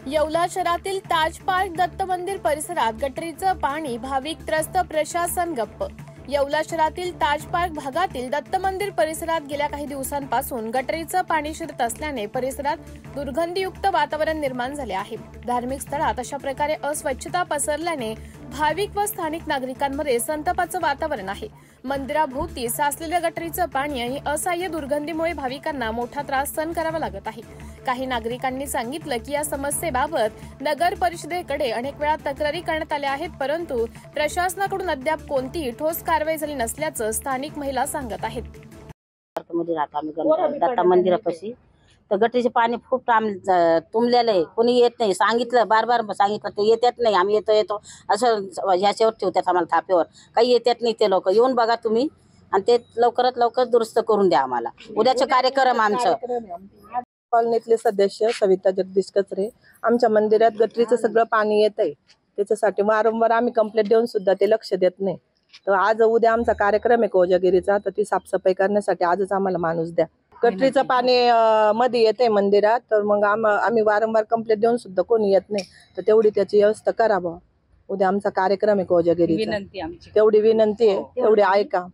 येवला शहरातील ताज पार्क दत्त मंदिर परिसरात गटरीचं पाणी भाविक त्रस्त, प्रशासन गप्प। येवला शहरातील ताज पार्क भागातील दत्त मंदिर परिसरात गेल्या काही दिवसांपासून गटरीचं पाणी शिरत असल्याने परिसरात दुर्गंधीयुक्त वातावरण निर्माण झाले आहे। धार्मिक स्थळात अशा प्रकारे अस्वच्छता पसरल्याने भाविक व स्थानिक नागरिकांमध्ये संतापाचं वातावरण आहे। मंदिराभोवती साचलेल्या गटरीचं पाणी आणि असह्य दुर्गंधीमुळे भाविकांना मोठा त्रास सहन करावा लागत आहे। काही नागरिकांनी सांगितलं की या समस्येबाबत नगर परिषदेकडे अनेक वेळा तक्रारी करण्यात आल्या आहेत, परंतु प्रशासनाकडून अद्याप कोणतीही ठोस कारवाई झाली नसल्याचं स्थानिक महिला सांगत आहेत। दत्ता मंदिरापाशी तर गटरीचे पाणी खूप तुंबलेलं आहे। कोणी येत नाही, सांगितलं बार सांगितलं ते येतात नाही। आम्ही येतो असं ह्याच्यावर ठेवतात आम्हाला, थापेवर काही येतात नाही ते लोक। येऊन बघा तुम्ही आणि ते लवकरात लवकर दुरुस्त करून द्या आम्हाला। उद्याचे कार्यक्रम आमचं कॉलनीतले सदस्य सविता जगदीश कचरे, आमच्या मंदिरात गटरीचं सगळं पाणी येतंय, त्याच्यासाठी वारंवार आम्ही कंप्लेंट देऊन सुद्धा ते लक्ष देत नाही। तर आज उद्या आमचा कार्यक्रम आहे कोजागिरीचा, तर ती साफसफाई करण्यासाठी आजच आम्हाला माणूस द्या। गटरीचं पाणी मध्ये येते मंदिरात, तर मग आम्ही वारंवार कंप्लेंट देऊन सुद्धा कोणी येत नाही, तर तेवढी त्याची व्यवस्था करावं। उद्या आमचा कार्यक्रम आहे कोजागिरीचा, तेवढी विनंती आहे, तेवढी ऐका।